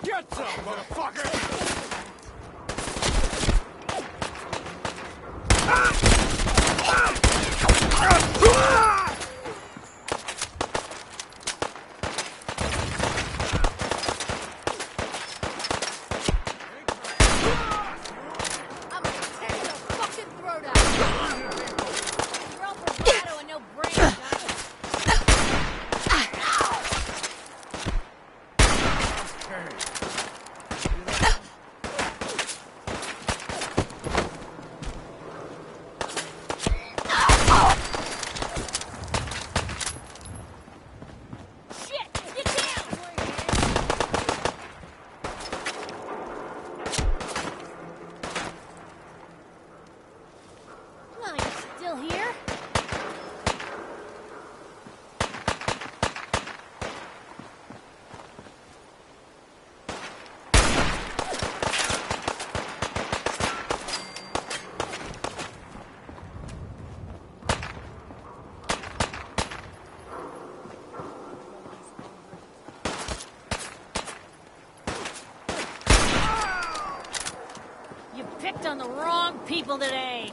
Get some, motherfucker! Picked on the wrong people today.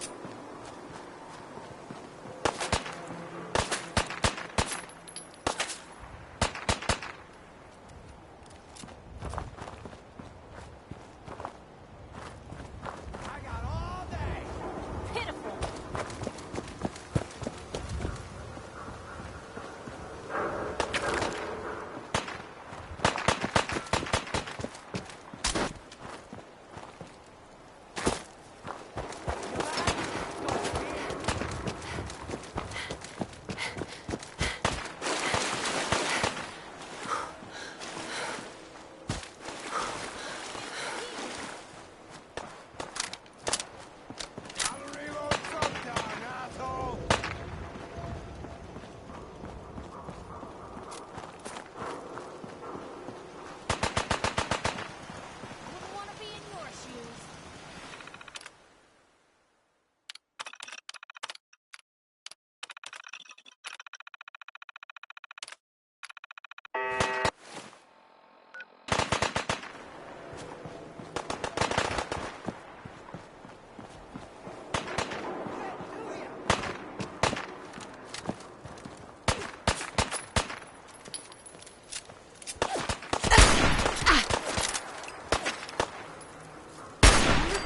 I got all day. Pitiful.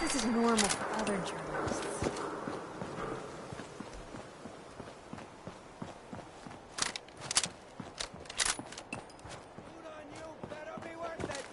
This is normal for other journalists. Food on you better be worth it.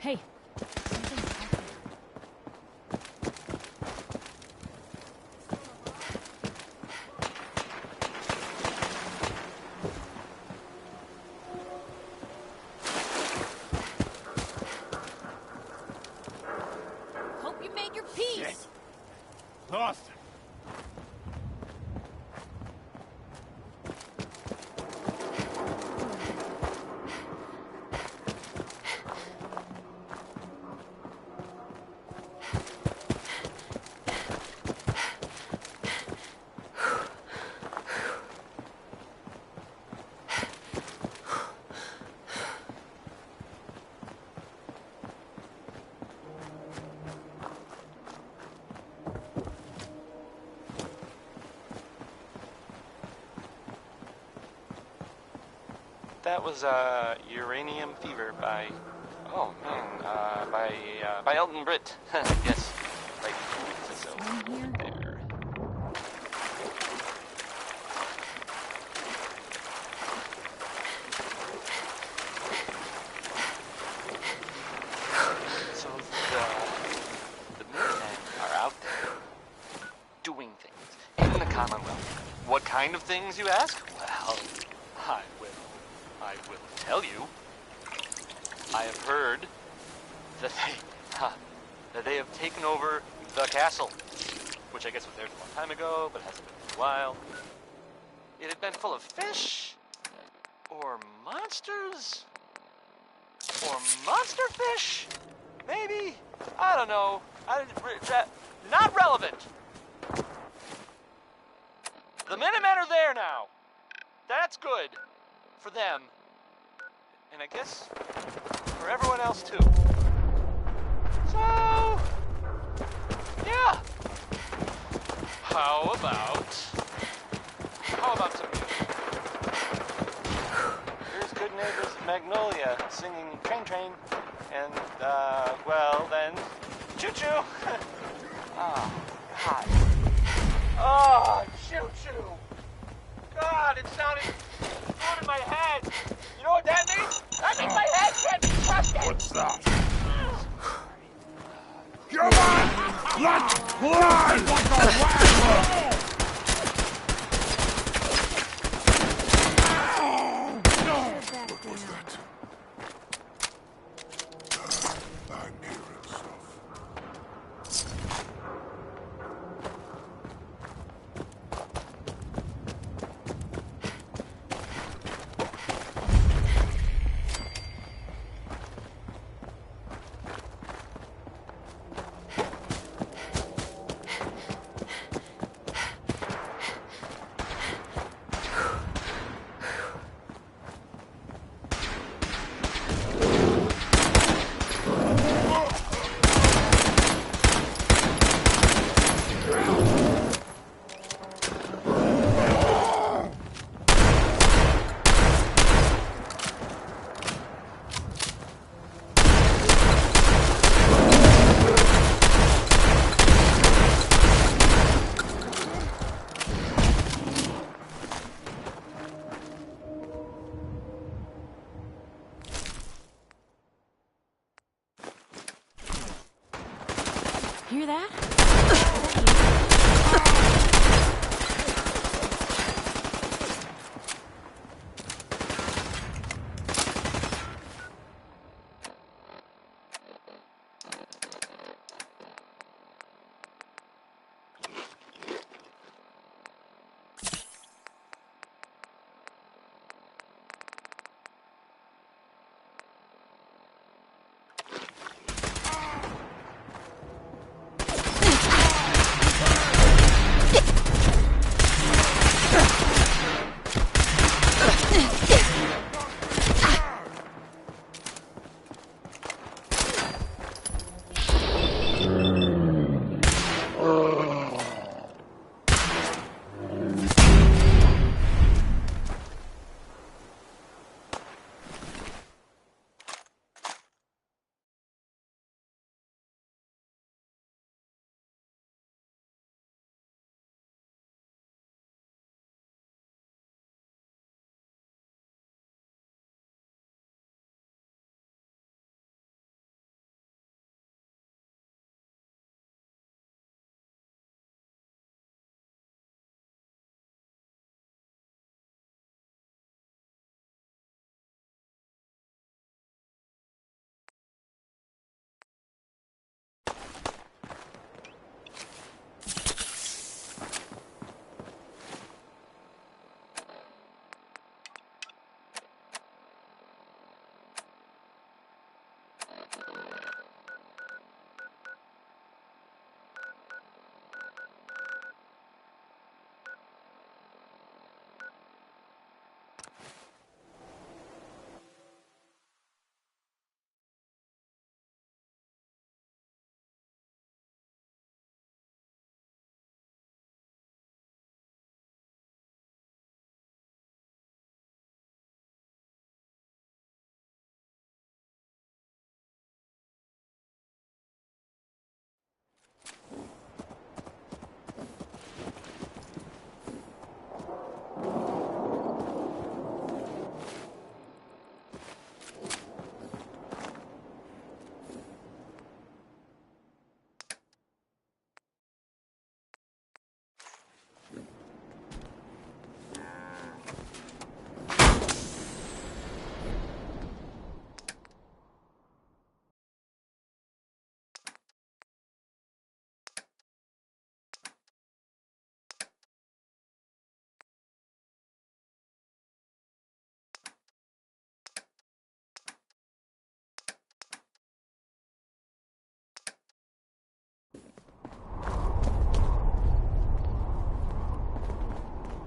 Hey, something's out there. Hope you made your peace. Shit. Lost him. That was Uranium Fever by, oh man, by Elton Britt. Yes, like so. Someone here? There. So the Minutemen are out there doing things in the Commonwealth. What kind of things, you ask? Well, I will tell you. I have heard that they have taken over the castle, which I guess was theirs a long time ago, but hasn't been for a while. It had been full of fish, or monsters, or monster fish, maybe. I don't know. Not relevant. The Minutemen are there now. That's good for them. And I guess for everyone else too. So, yeah. How about some music? Here's Good Neighbors Magnolia singing Train Train. And, well then, Choo Choo. Oh, God. Oh, Choo Choo. God, it sounded good in my head. You know what that means? That means my head can't be trusted. What's that? Come on! Let's fly like a rapper! What was that? I'm hearing stuff. Hear that?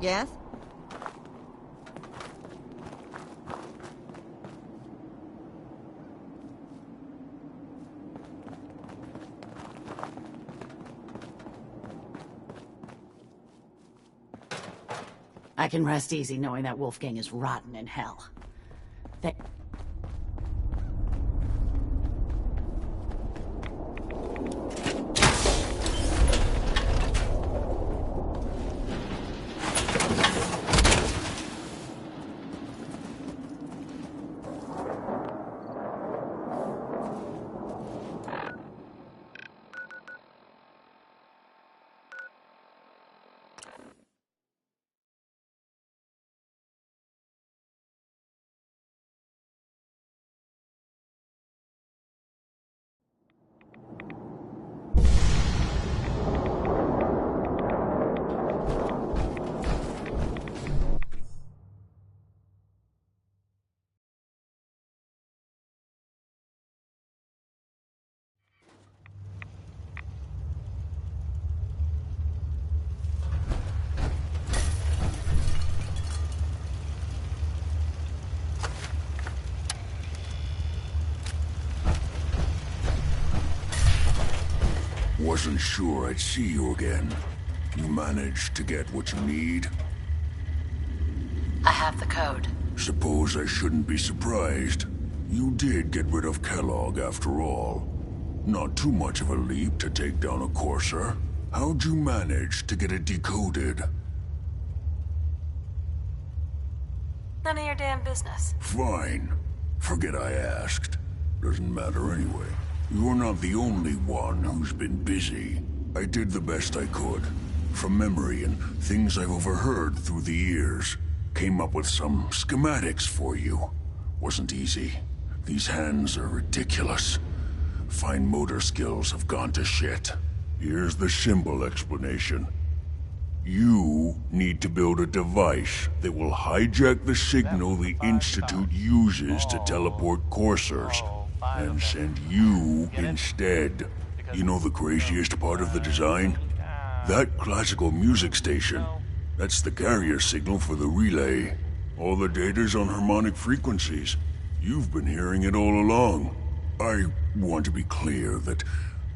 Yes? I can rest easy knowing that Wolfgang is rotten in hell. They... Wasn't sure I'd see you again. You managed to get what you need? I have the code. Suppose I shouldn't be surprised. You did get rid of Kellogg after all. Not too much of a leap to take down a Courser. How'd you manage to get it decoded? None of your damn business. Fine. Forget I asked. Doesn't matter anyway. You're not the only one who's been busy. I did the best I could. From memory and things I've overheard through the years. Came up with some schematics for you. Wasn't easy. These hands are ridiculous. Fine motor skills have gone to shit. Here's the simple explanation. You need to build a device that will hijack the signal the Institute uses to teleport coursers, and send you instead. You know the craziest part of the design? That classical music station. That's the carrier signal for the relay. All the data's on harmonic frequencies. You've been hearing it all along. I want to be clear that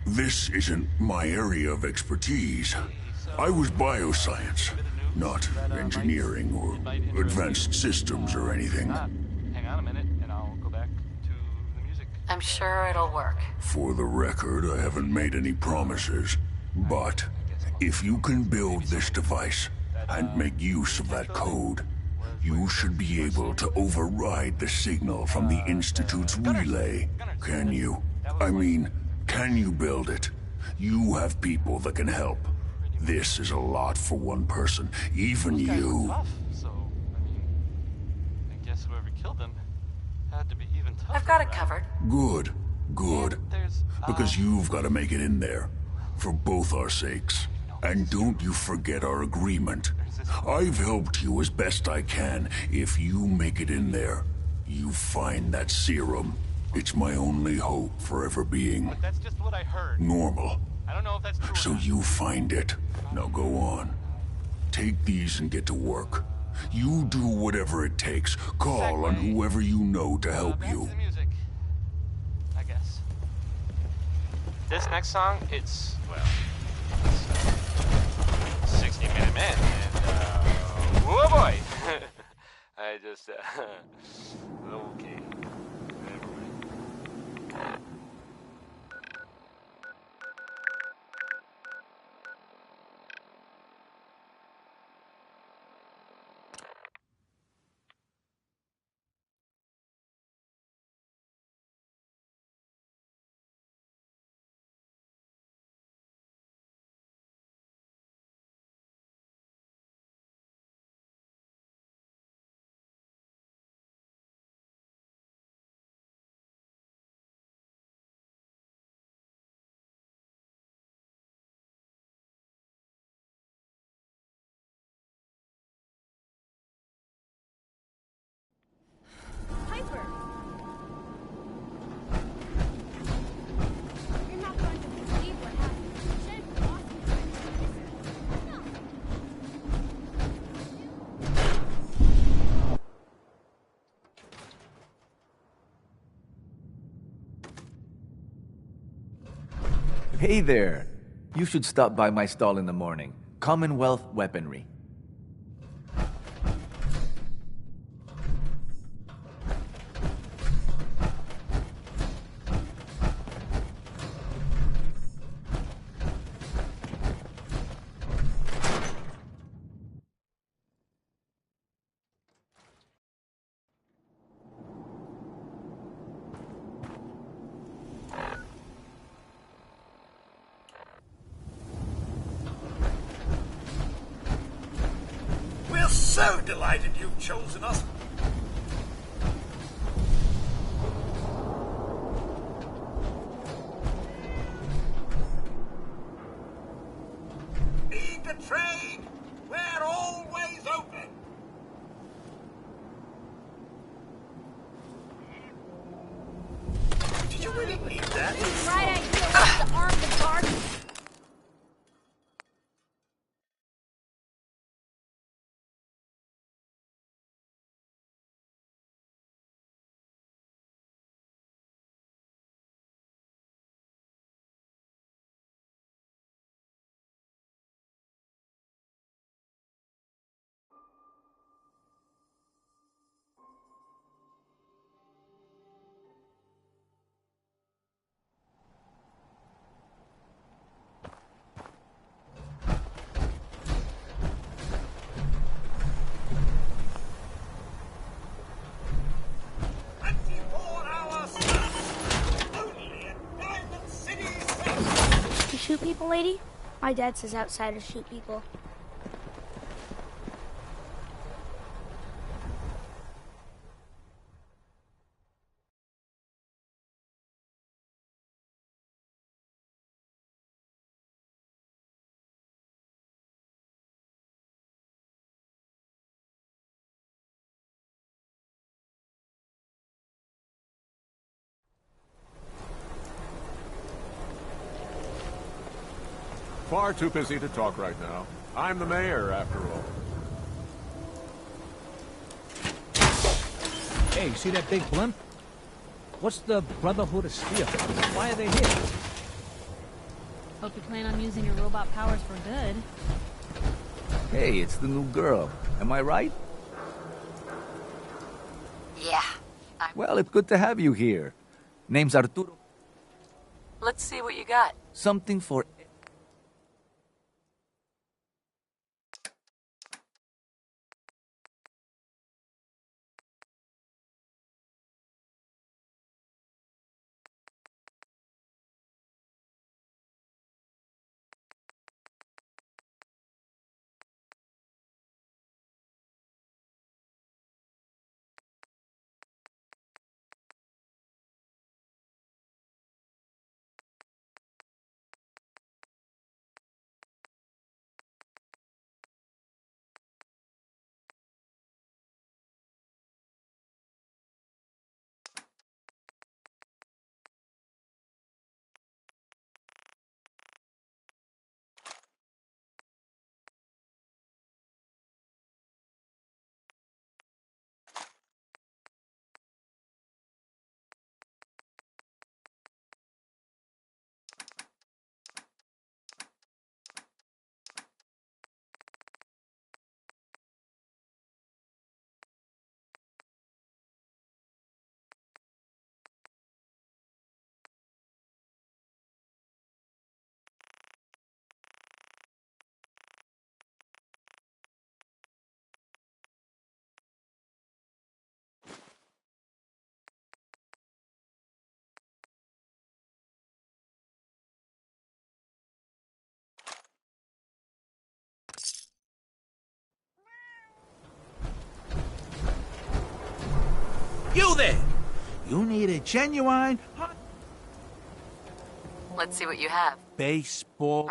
this isn't my area of expertise. I was bioscience, not engineering or advanced systems or anything. Hang on a minute, and I'll go back to the music. I'm sure it'll work. For the record, I haven't made any promises. But if you can build this device and make use of that code, you should be able to override the signal from the Institute's relay. Can you? I mean, can you build it? You have people that can help. This is a lot for one person, even you. Tough, so, I mean, I guess whoever killed him had to be even tougher. I've got it right? covered. Good, good. And there's, Because you've got to make it in there. For both our sakes. And don't you forget our agreement. I've helped you as best I can. If you make it in there, you find that serum. It's my only hope for ever being But that's just what I heard. normal. I don't know if that's true. So you find it. Now go on. Take these and get to work. You do whatever it takes. Call on whoever you know to help back you. to the music, I guess. This next song, it's, well, it's 60 Minute Man, and, whoa boy! I just, okay. Never mind. Hey there. You should stop by my stall in the morning. Commonwealth Weaponry. We're so delighted you've chosen us. Need to trade? We're always open. Did you really need that? Right idea was to arm the guard. You shoot people, lady? My dad says outsiders shoot people. Far too busy to talk right now. I'm the mayor, after all. Hey, see that big blimp? What's the Brotherhood of Steel? Why are they here? Hope you plan on using your robot powers for good. Hey, it's the new girl. Am I right? Yeah. Well, it's good to have you here. Name's Arturo. Let's see what you got. Something for... You there! You need a genuine Let's see what you have. baseball.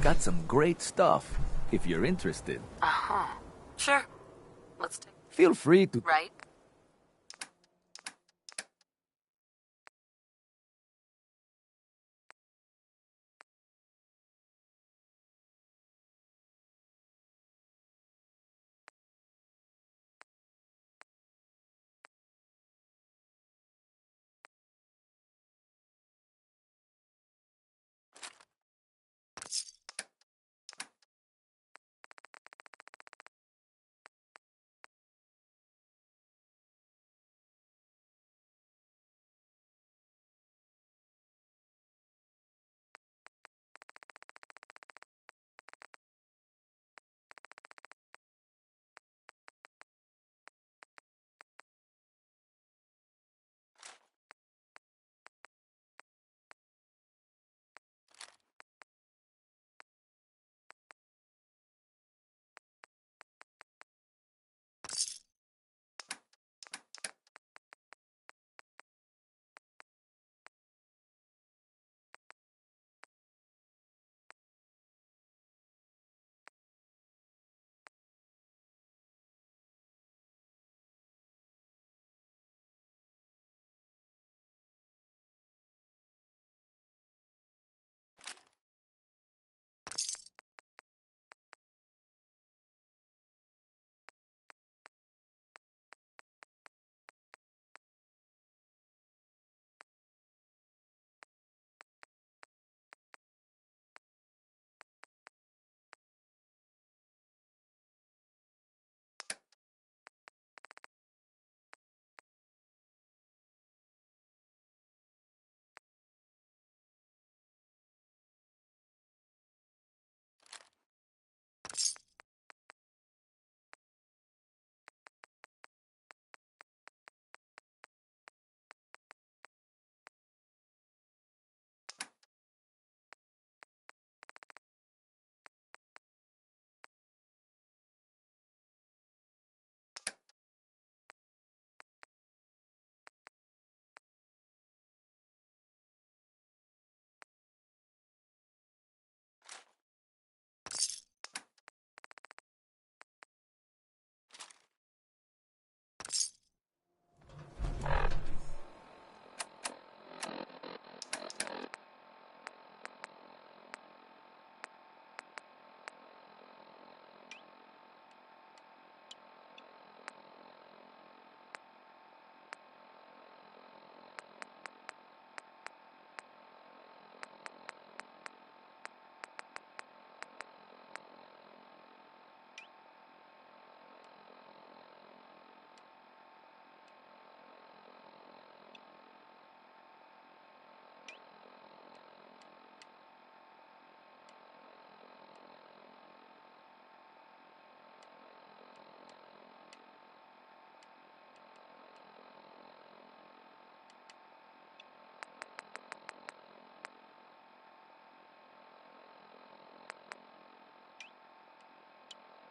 got some great stuff, if you're interested. Uh-huh. Sure. Let's take... Feel free to... Right?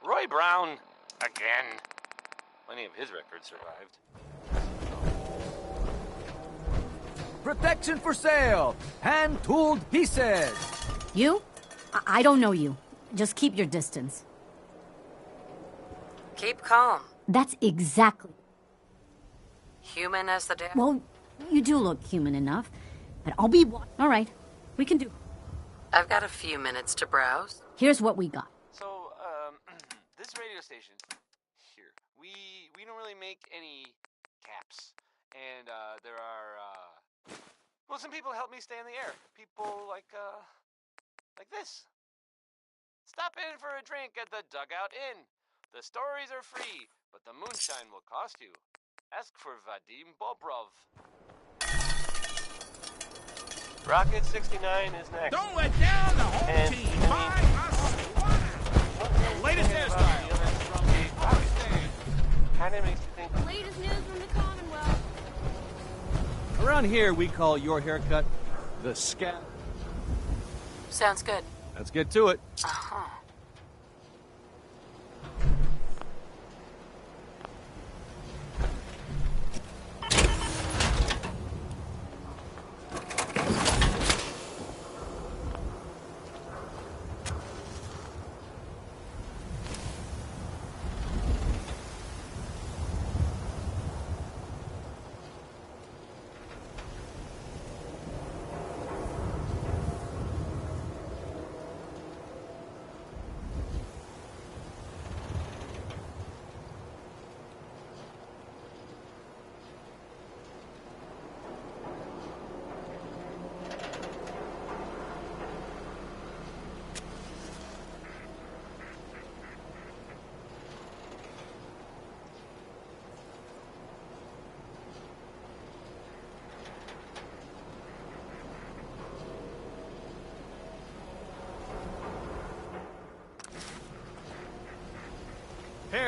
Roy Brown, again. Plenty of his records survived. Protection for sale! Hand-tooled pieces! You? I don't know you. Just keep your distance. Keep calm. That's exactly... Human as the devil. Well, you do look human enough. But I'll be... All right. We can do... I've got a few minutes to browse. Here's what we got. So, this radio station here, we don't really make any caps. And, there are, well, some people help me stay in the air. People like this. Stop in for a drink at the Dugout Inn. The stories are free, but the moonshine will cost you. Ask for Vadim Bobrov. Rocket 69 is next. Don't let down the whole team. The latest hairstyle. Kind of makes you think. The latest news from the Commonwealth. Around here, we call your haircut the scat. Sounds good. Let's get to it. Uh-huh.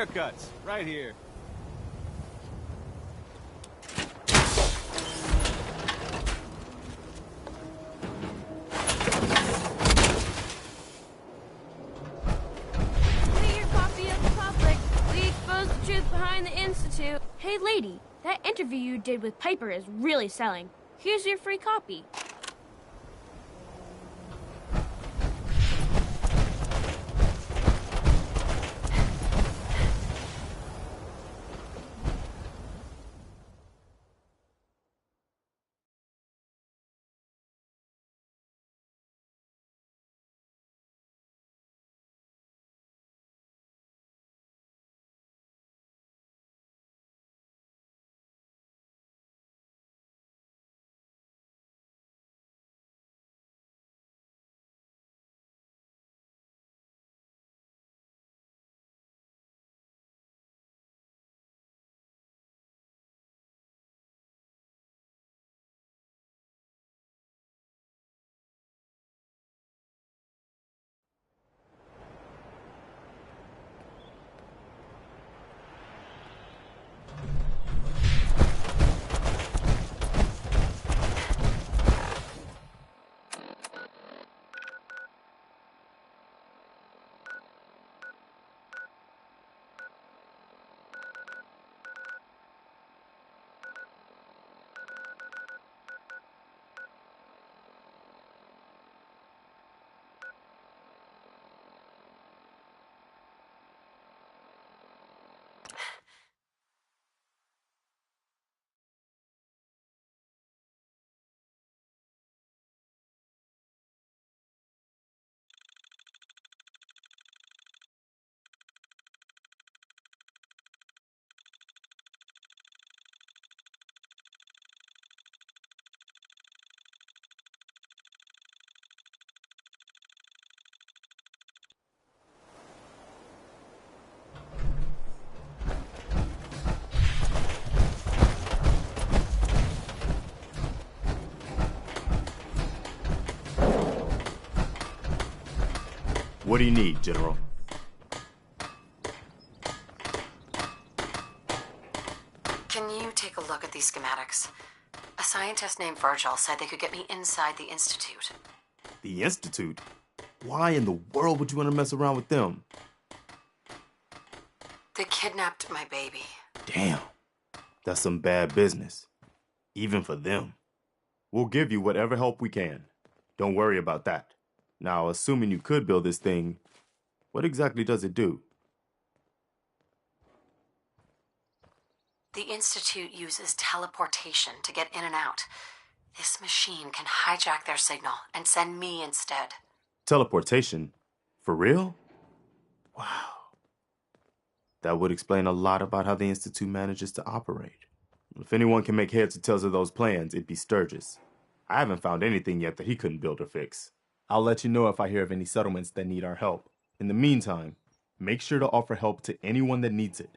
haircuts, right here. Get your copy of the public. We expose the truth behind the Institute. Hey, lady, that interview you did with Piper is really selling. Here's your free copy. What do you need, General? Can you take a look at these schematics? A scientist named Virgil said they could get me inside the Institute. The Institute? Why in the world would you want to mess around with them? They kidnapped my baby. Damn. That's some bad business. Even for them. We'll give you whatever help we can. Don't worry about that. Now, assuming you could build this thing, what exactly does it do? The Institute uses teleportation to get in and out. This machine can hijack their signal and send me instead. Teleportation? For real? Wow. That would explain a lot about how the Institute manages to operate. If anyone can make heads or tails of those plans, it'd be Sturgis. I haven't found anything yet that he couldn't build or fix. I'll let you know if I hear of any settlements that need our help. In the meantime, make sure to offer help to anyone that needs it.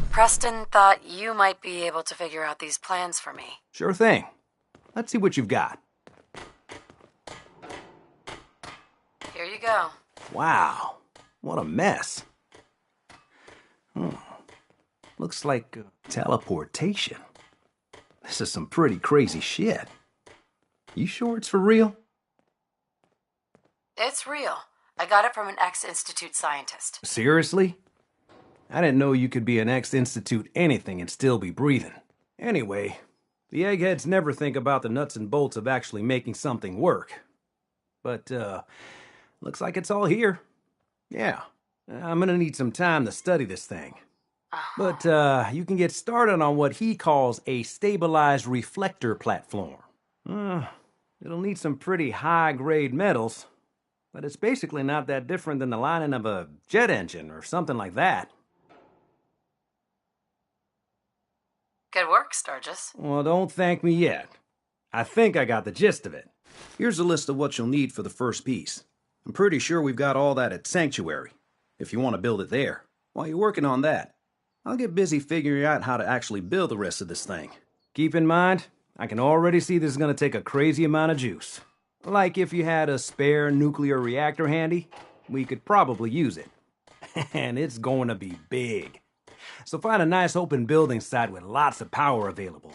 Preston thought you might be able to figure out these plans for me. Sure thing. Let's see what you've got. Here you go. Wow, what a mess. Looks like teleportation. This is some pretty crazy shit. You sure it's for real? It's real. I got it from an ex-Institute scientist. Seriously? I didn't know you could be an ex-Institute anything and still be breathing. Anyway, the eggheads never think about the nuts and bolts of actually making something work. But, looks like it's all here. Yeah, I'm gonna need some time to study this thing. But, you can get started on what he calls a stabilized reflector platform. It'll need some pretty high-grade metals, but it's basically not that different than the lining of a jet engine or something like that. Good work, Sturgis. Well, don't thank me yet. I think I got the gist of it. Here's a list of what you'll need for the first piece. I'm pretty sure we've got all that at Sanctuary, if you want to build it there. While you're working on that, I'll get busy figuring out how to actually build the rest of this thing. Keep in mind, I can already see this is going to take a crazy amount of juice. Like if you had a spare nuclear reactor handy. we could probably use it. And it's going to be big. So find a nice open building site with lots of power available.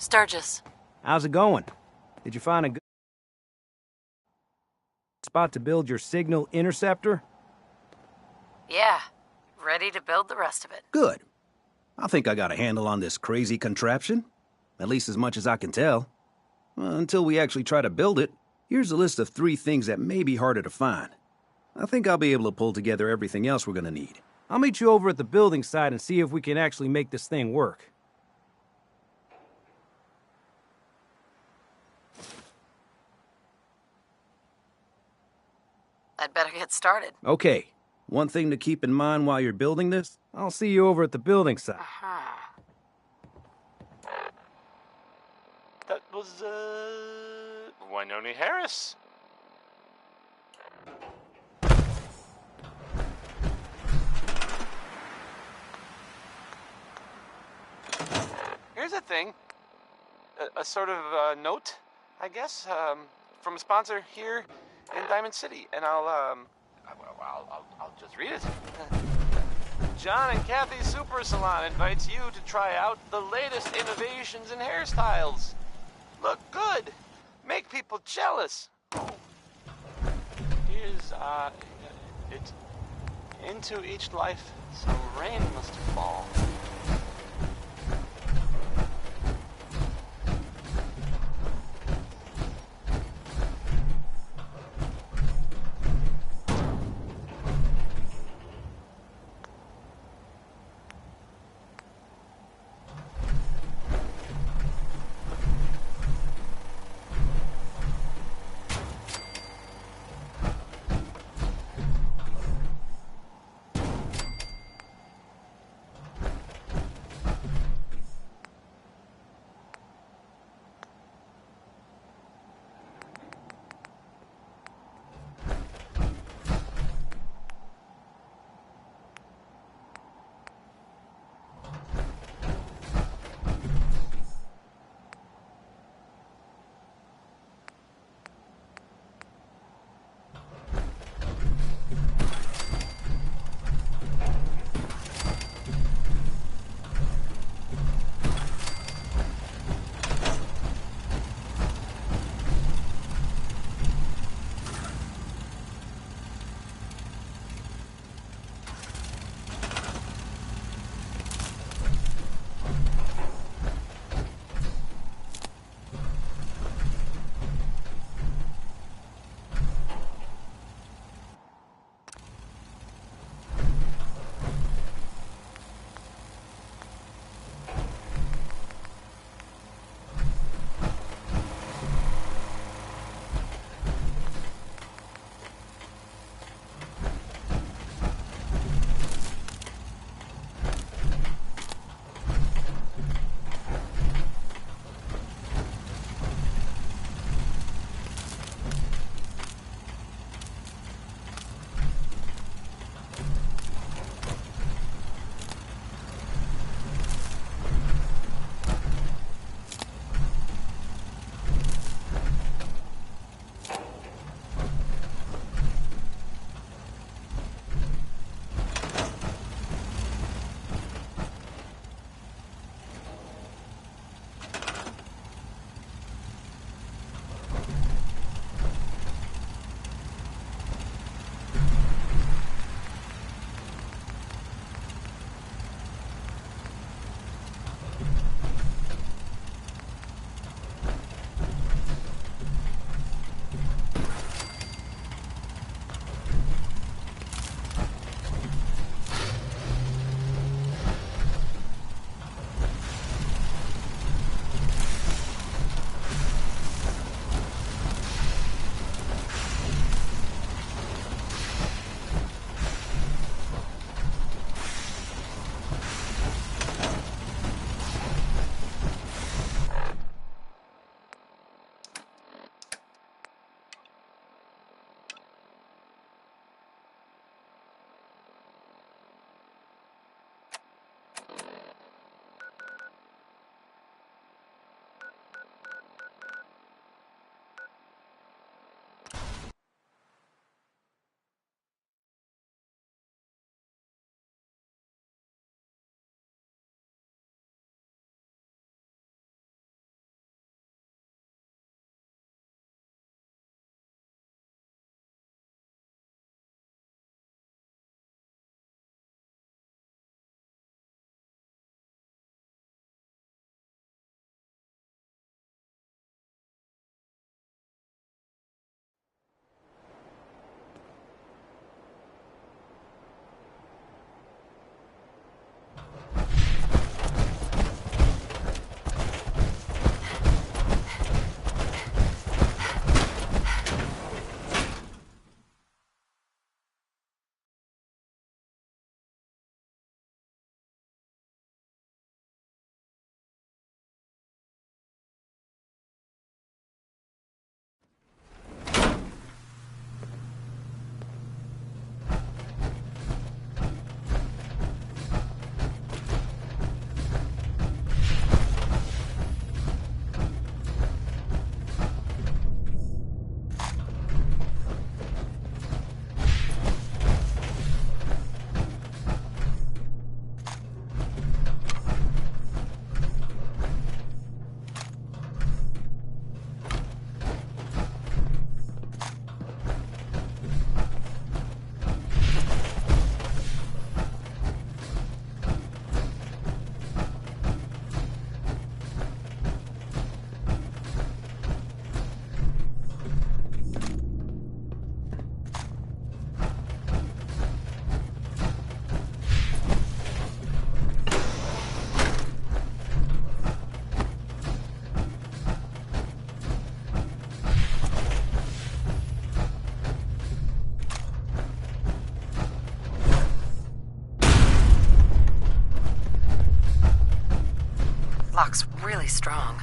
Sturgis. How's it going? Did you find a good spot to build your signal interceptor? Yeah, ready to build the rest of it. Good. I think I got a handle on this crazy contraption. At least as much as I can tell. Until we actually try to build it, here's a list of 3 things that may be harder to find. I think I'll be able to pull together everything else we're gonna need. I'll meet you over at the building site and see if we can actually make this thing work. I'd better get started. Okay. One thing to keep in mind while you're building this? I'll see you over at the building site. That was, Winona Harris. Here's a thing. A sort of note, I guess, from a sponsor here in Diamond City, and I'll just read it. John and Kathy's Super Salon invites you to try out the latest innovations in hairstyles. Look good. Make people jealous. Here's, it. Into each life, some rain must fall. strong.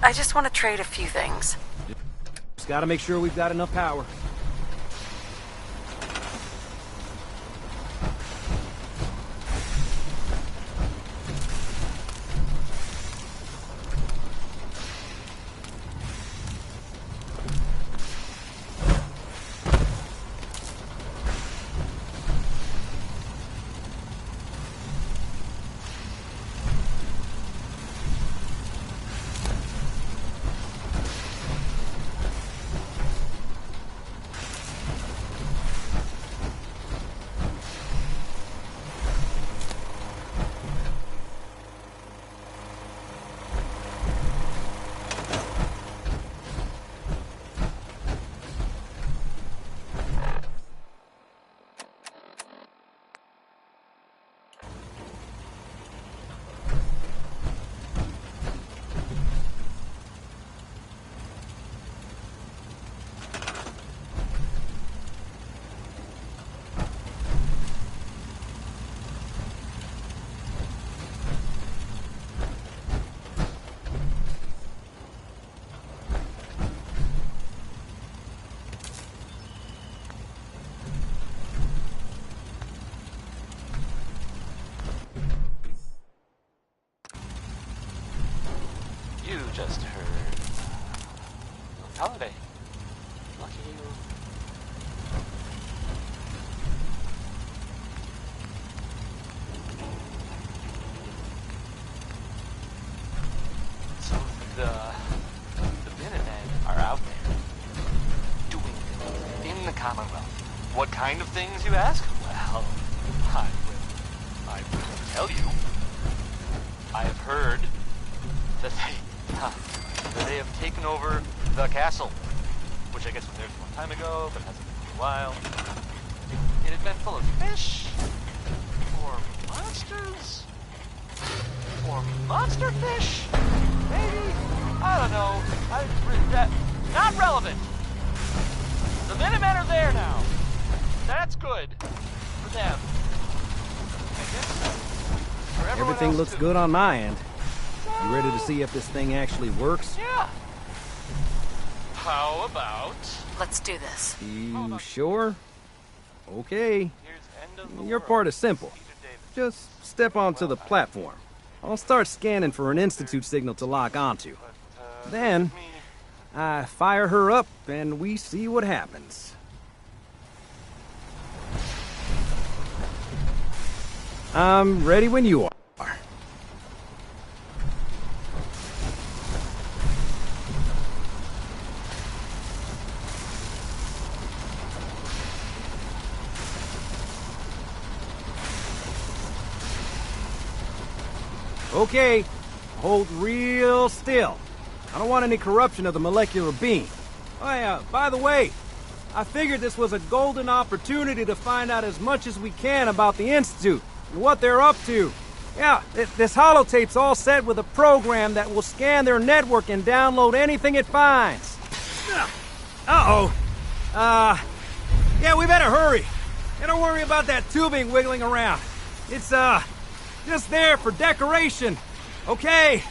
I just want to trade a few things. Just gotta make sure we've got enough power. You just heard Holiday. Lucky you. So the Minutemen are out there doing things in the Commonwealth. What kind of things, you ask? Well, I will tell you. I have heard that they have taken over the castle, which I guess was theirs a long time ago, but hasn't been for a while. It had been full of fish, or monsters, or monster fish, maybe? I don't know. Not relevant. The Minutemen are there now. That's good for them. I guess for everyone Everything else looks too. good on my end. You ready to see if this thing actually works? Yeah. How about... Let's do this. You sure? Okay. Here's end of the Your world. part is simple. Just step onto the platform. I'll start scanning for an Institute signal to lock onto. Then, I fire her up and we see what happens. I'm ready when you are. Okay, hold real still. I don't want any corruption of the molecular beam. Oh yeah, by the way, I figured this was a golden opportunity to find out as much as we can about the Institute and what they're up to. Yeah, this holotape's all set with a program that will scan their network and download anything it finds. Uh-oh. Yeah, we better hurry. And don't worry about that tubing wiggling around. It's, just there for decoration. Okay.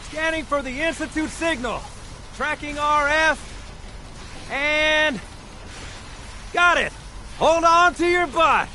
Scanning for the Institute signal. Tracking RF. And... got it. Hold on to your butt.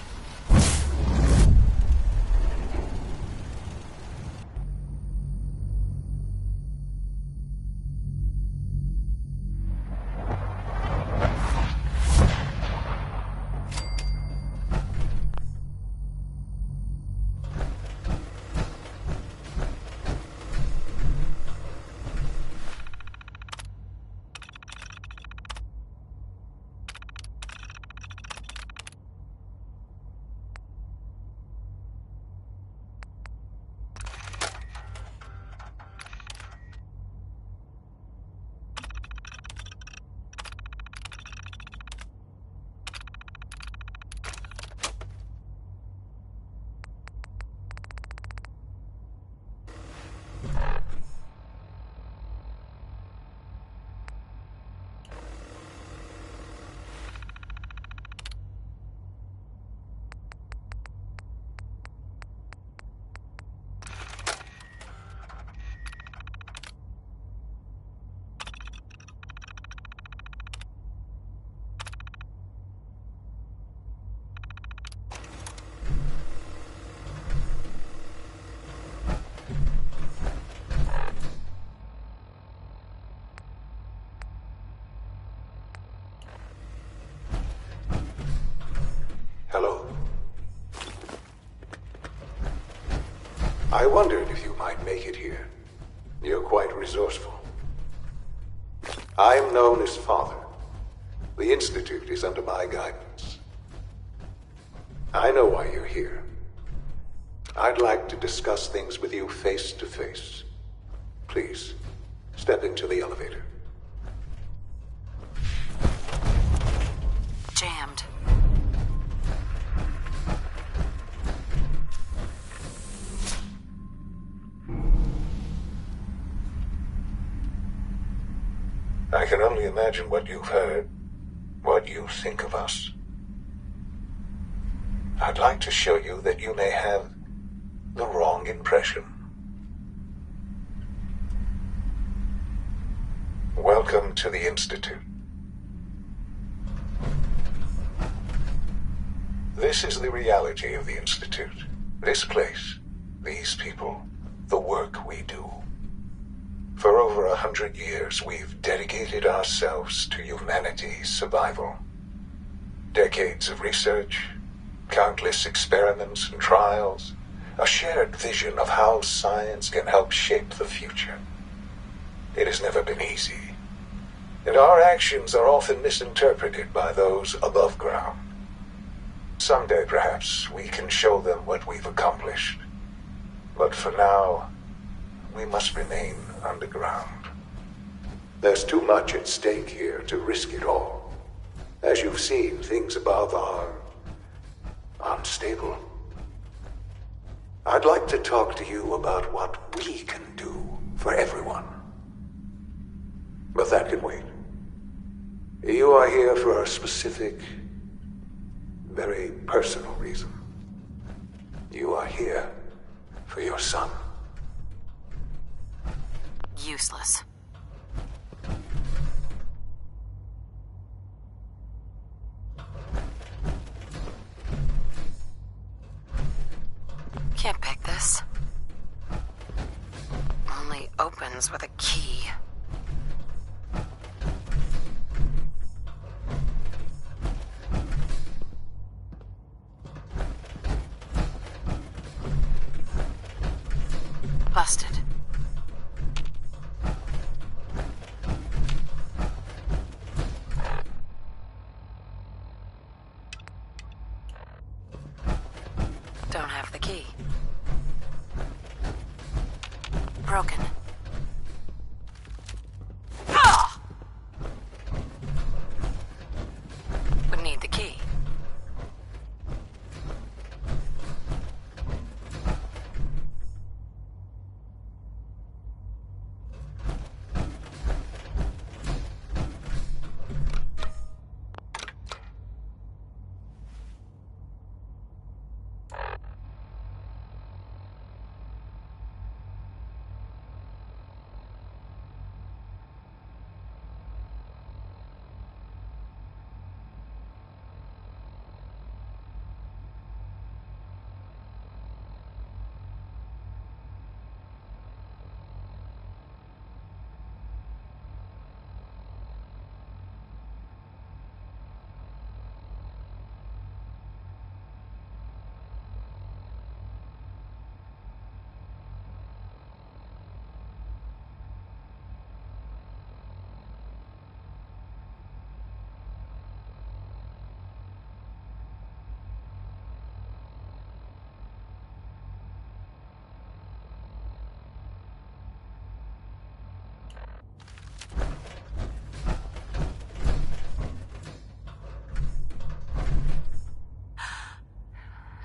Hello. I wondered if you might make it here. You're quite resourceful. I'm known as Father. The Institute is under my guidance. I know why you're here. I'd like to discuss things with you face to face. Please, step into the elevator. Jammed. I can only imagine what you've heard, what you think of us. I'd like to show you that you may have the wrong impression. Welcome to the Institute. This is the reality of the Institute. This place, these people, the work we do. For over 100 years, we've dedicated ourselves to humanity's survival. Decades of research, countless experiments and trials, a shared vision of how science can help shape the future. It has never been easy, and our actions are often misinterpreted by those above ground. Someday, perhaps, we can show them what we've accomplished. But for now, we must remain underground. There's too much at stake here to risk it all. As you've seen, things above are unstable. I'd like to talk to you about what we can do for everyone. But that can wait. You are here for a specific, very personal reason. You are here for your son. Useless. opens with a key. Busted. Don't have the key. Broken. Ah! Would need the key.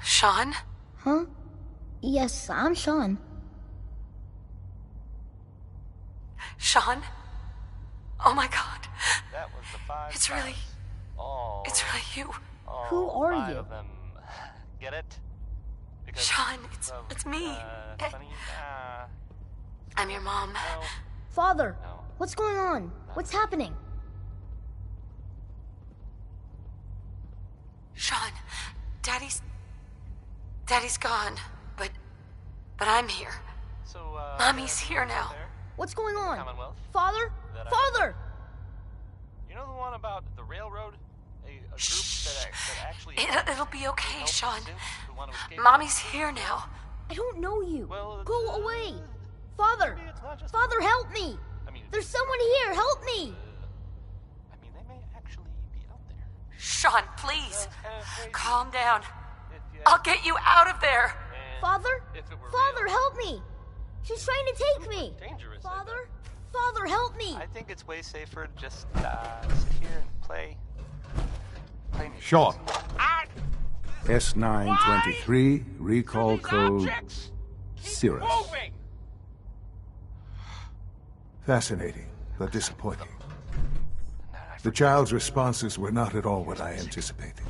Sean? Huh? Yes, I'm Sean. Sean? Oh my god. That was the 5 It's really... All It's really you. Who are 5 you? of them. Get it? Because Sean, of, it's me. funny? I'm your mom. No. Father, No. what's going on? What's happening? Sean, Daddy's gone, but I'm here. So, Mommy's here now. there? What's going on? Commonwealth? Father? That I- Father! You know the one about the railroad? A group that actually... It'll be okay, helped Sean. students who want to escape? Mommy's here now. I don't know you. Well, Go away. Father! maybe it's not just... Father, help me! I mean, There's someone here. Help me! I mean, they may actually be out there. Sean, please. Crazy. Calm down. If you I'll get you out of there. and Father? if it were Father, real, help me! She's trying to take me! dangerous. Father? Father, help me! I think it's way safer to just sit here and play. Sean. S923, recall code Cirrus. Fascinating, but disappointing. The child's responses were not at all what I anticipated.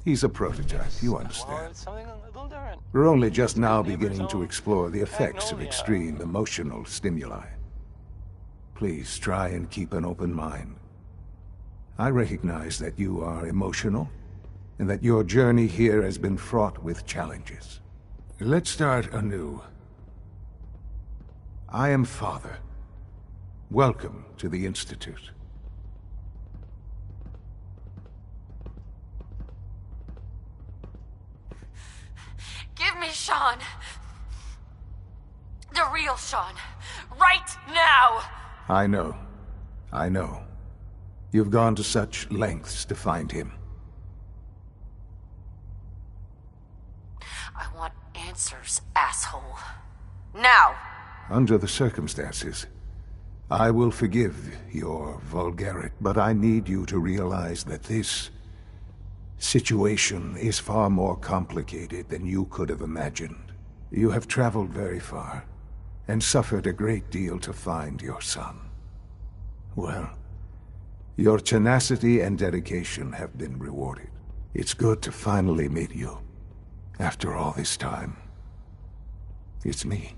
He's a prototype, you Well, understand. it's something a little different. We're only just now beginning to explore the effects of extreme emotional stimuli. Please try and keep an open mind. I recognize that you are emotional, and that your journey here has been fraught with challenges. Let's start anew. I am Father. Welcome to the Institute. Give me Sean. The real Sean. Right now. I know. I know. You've gone to such lengths to find him. I want answers, asshole. Now. Under the circumstances, I will forgive your vulgarity, but I need you to realize that this situation is far more complicated than you could have imagined. You have traveled very far, and suffered a great deal to find your son. Well, your tenacity and dedication have been rewarded. It's good to finally meet you, after all this time. It's me.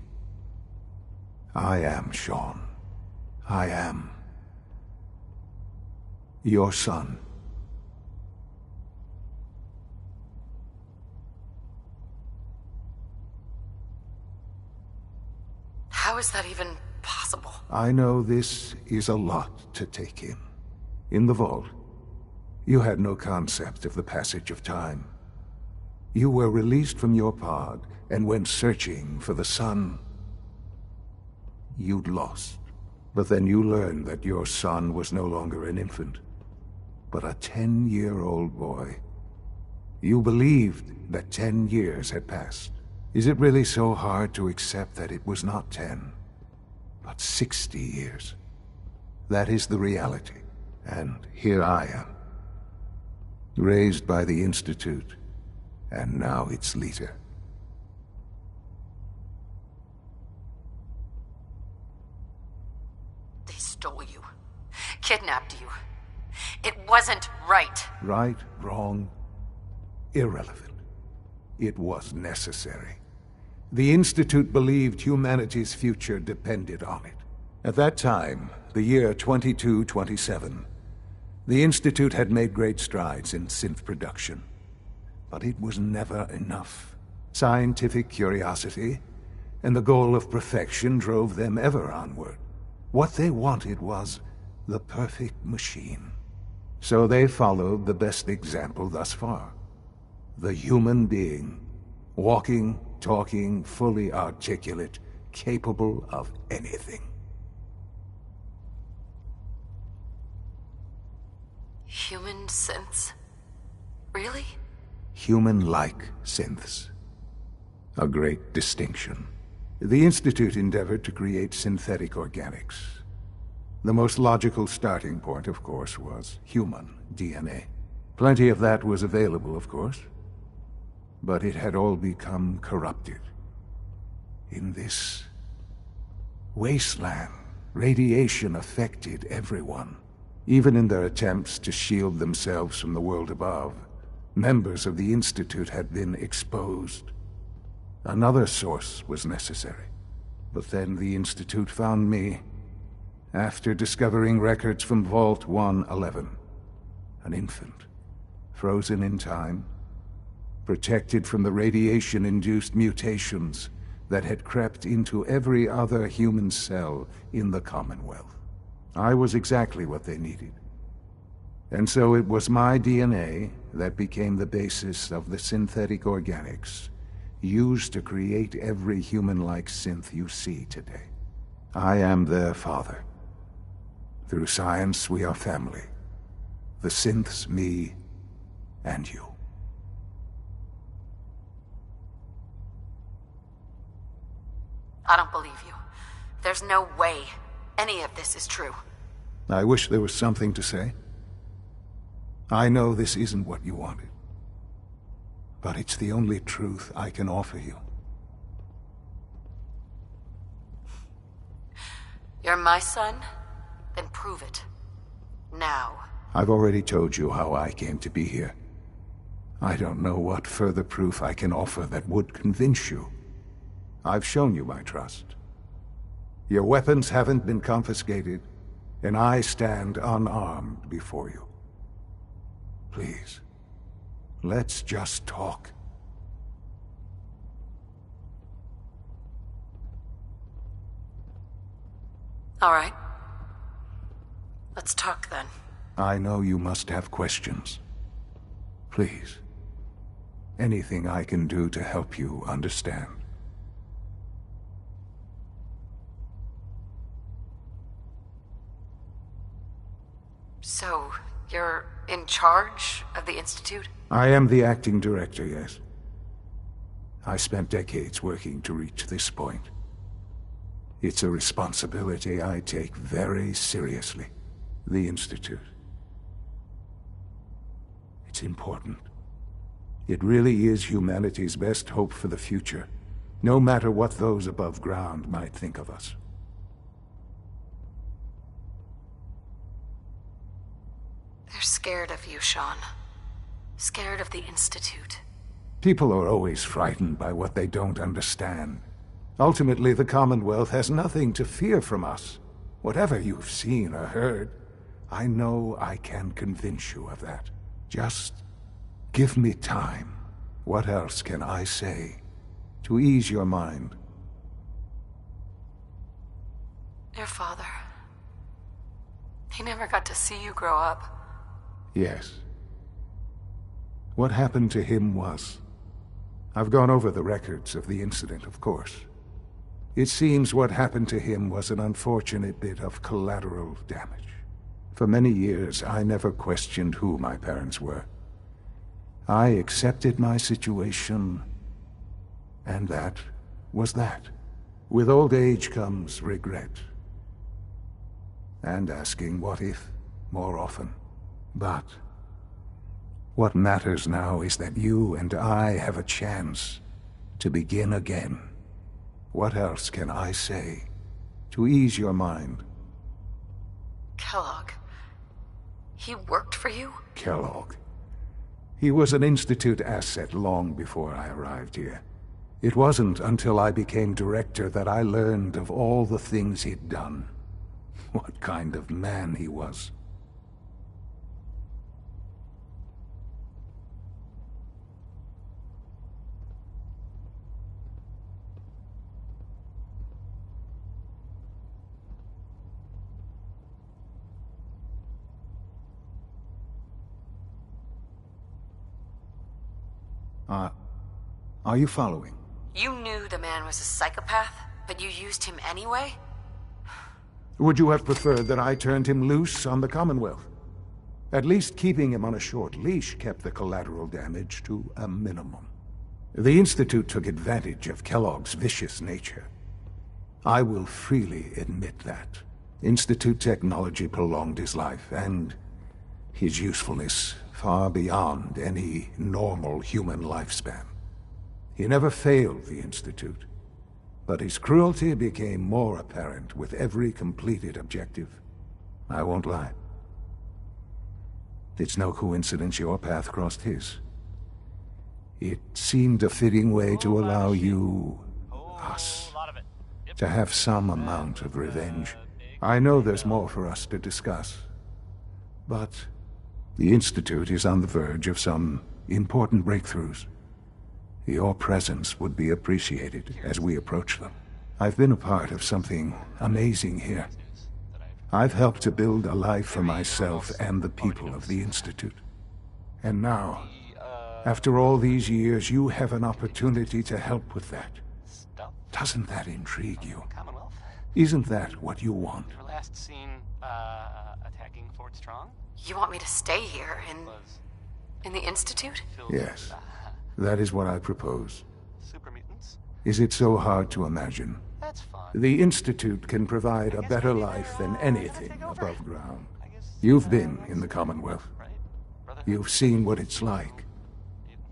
I am Sean. I am your son. How is that even possible? I know this is a lot to take in. In the vault, you had no concept of the passage of time. You were released from your pod and went searching for the sun. You'd lost. But then you learned that your son was no longer an infant, but a 10-year-old boy. You believed that 10 years had passed. Is it really so hard to accept that it was not 10, but 60 years? That is the reality, and here I am. Raised by the Institute, and now its leader. They stole you. Kidnapped you. It wasn't right. Right, wrong, irrelevant. It was necessary. The Institute believed humanity's future depended on it. At that time, the year 2227, the Institute had made great strides in synth production. But it was never enough. Scientific curiosity and the goal of perfection drove them ever onward. What they wanted was the perfect machine. So they followed the best example thus far. The human being, walking, talking, fully articulate, capable of anything. Human synths? Really? Human-like synths. A great distinction. The Institute endeavored to create synthetic organics. The most logical starting point, of course, was human DNA. Plenty of that was available, of course. But it had all become corrupted. In this wasteland, radiation affected everyone. Even in their attempts to shield themselves from the world above, members of the Institute had been exposed. Another source was necessary. But then the Institute found me, after discovering records from Vault 111. An infant, frozen in time, protected from the radiation-induced mutations that had crept into every other human cell in the Commonwealth. I was exactly what they needed. And so it was my DNA that became the basis of the synthetic organics used to create every human-like synth you see today. I am their father. Through science, we are family. The synths, me, and you. I don't believe you. There's no way any of this is true. I wish there was something to say. I know this isn't what you wanted. But it's the only truth I can offer you. You're my son? Then prove it. Now. I've already told you how I came to be here. I don't know what further proof I can offer that would convince you. I've shown you my trust. Your weapons haven't been confiscated, and I stand unarmed before you. Please, let's just talk. All right. Let's talk then. I know you must have questions. Please, anything I can do to help you understand. So, you're in charge of the Institute? I am the acting director, yes. I spent decades working to reach this point. It's a responsibility I take very seriously. The Institute. It's important. It really is humanity's best hope for the future, no matter what those above ground might think of us. They're scared of you, Sean. Scared of the Institute. People are always frightened by what they don't understand. Ultimately, the Commonwealth has nothing to fear from us. Whatever you've seen or heard, I know I can convince you of that. Just give me time. What else can I say to ease your mind? Your father. He never got to see you grow up. Yes. What happened to him was... I've gone over the records of the incident, of course. It seems what happened to him was an unfortunate bit of collateral damage. For many years, I never questioned who my parents were. I accepted my situation, and that was that. With old age comes regret. And asking what if more often. But what matters now is that you and I have a chance to begin again. What else can I say to ease your mind? Kellogg. He worked for you? Kellogg. He was an Institute asset long before I arrived here. It wasn't until I became director that I learned of all the things he'd done. What kind of man he was. Are you following? You knew the man was a psychopath, but you used him anyway? Would you have preferred that I turned him loose on the Commonwealth? At least keeping him on a short leash kept the collateral damage to a minimum. The Institute took advantage of Kellogg's vicious nature. I will freely admit that. Institute technology prolonged his life, and his usefulness far beyond any normal human lifespan. He never failed the Institute, but his cruelty became more apparent with every completed objective. I won't lie. It's no coincidence your path crossed his. It seemed a fitting way to allow you, us, to have some amount of revenge. I know there's more for us to discuss, but the Institute is on the verge of some important breakthroughs. Your presence would be appreciated as we approach them. I've been a part of something amazing here. I've helped to build a life for myself and the people of the Institute. And now, after all these years, you have an opportunity to help with that. Doesn't that intrigue you? Isn't that what you want? You were last seen, attacking Fort Strong? You want me to stay here in the Institute? Yes. That is what I propose. Super mutants? Is it so hard to imagine? That's fine. The Institute can provide a better life than anything above ground. You've been in the Commonwealth. You've seen what it's like.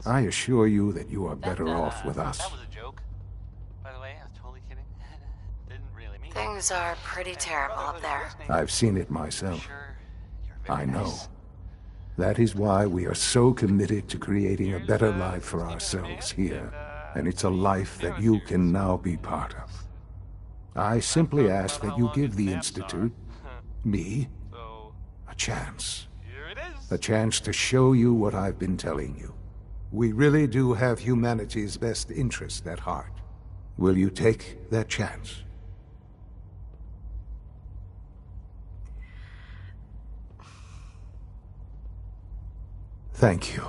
I assure you that you are better off with us. That was a joke. By the way, I was totally kidding. Didn't really mean it. Things are pretty terrible up there. I've seen it myself. I know. That is why we are so committed to creating a better life for ourselves here. And it's a life that you can now be part of. I simply ask that you give the Institute, me, a chance. A chance to show you what I've been telling you. We really do have humanity's best interest at heart. Will you take that chance? Thank you.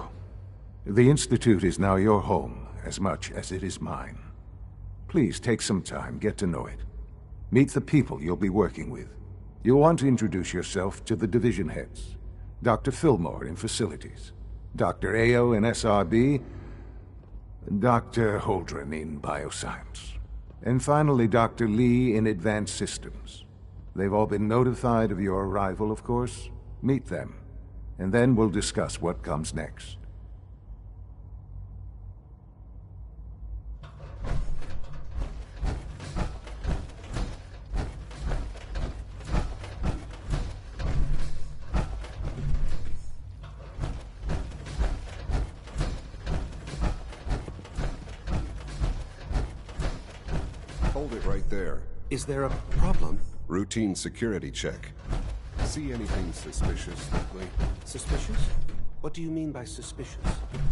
The Institute is now your home as much as it is mine. Please take some time, get to know it. Meet the people you'll be working with. You'll want to introduce yourself to the division heads. Dr. Fillmore in Facilities, Dr. Ayo in SRB, Dr. Holdren in Bioscience, and finally Dr. Lee in Advanced Systems. They've all been notified of your arrival, of course. Meet them, and then we'll discuss what comes next. Hold it right there. Is there a problem? Routine security check. See anything suspicious lately? Suspicious? What do you mean by suspicious?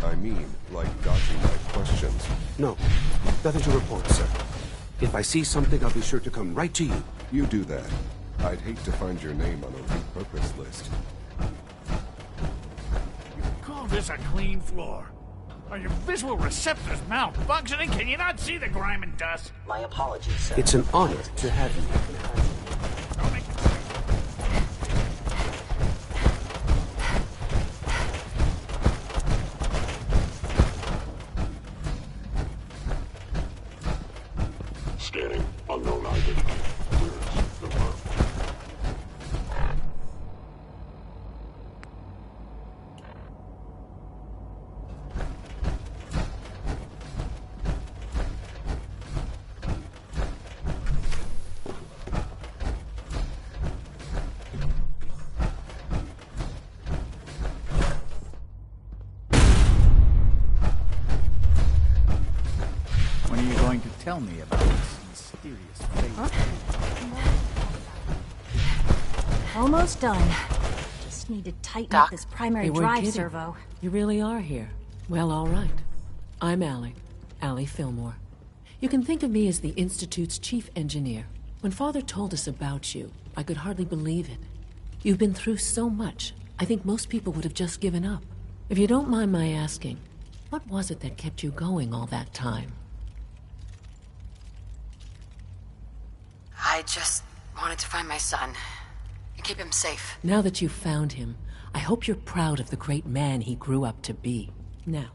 I mean, like dodging my questions. No, nothing to report, sir. If I see something, I'll be sure to come right to you. You do that. I'd hate to find your name on a repurpose list. Call this a clean floor? Are your visual receptors malfunctioning? Can you not see the grime and dust? My apologies, sir. It's an honor to have you. Scanning. Unknown identity. Clearance confirmed. When are you going to tell me about this mysterious fate? Almost done. Just need to tighten up this primary They weren't drive kidding. servo. You really are here. Well, all right. I'm Allie Fillmore. You can think of me as the Institute's chief engineer. When Father told us about you, I could hardly believe it. You've been through so much, I think most people would have just given up. If you don't mind my asking, what was it that kept you going all that time? I just wanted to find my son and keep him safe. Now that you've found him, I hope you're proud of the great man he grew up to be. Now,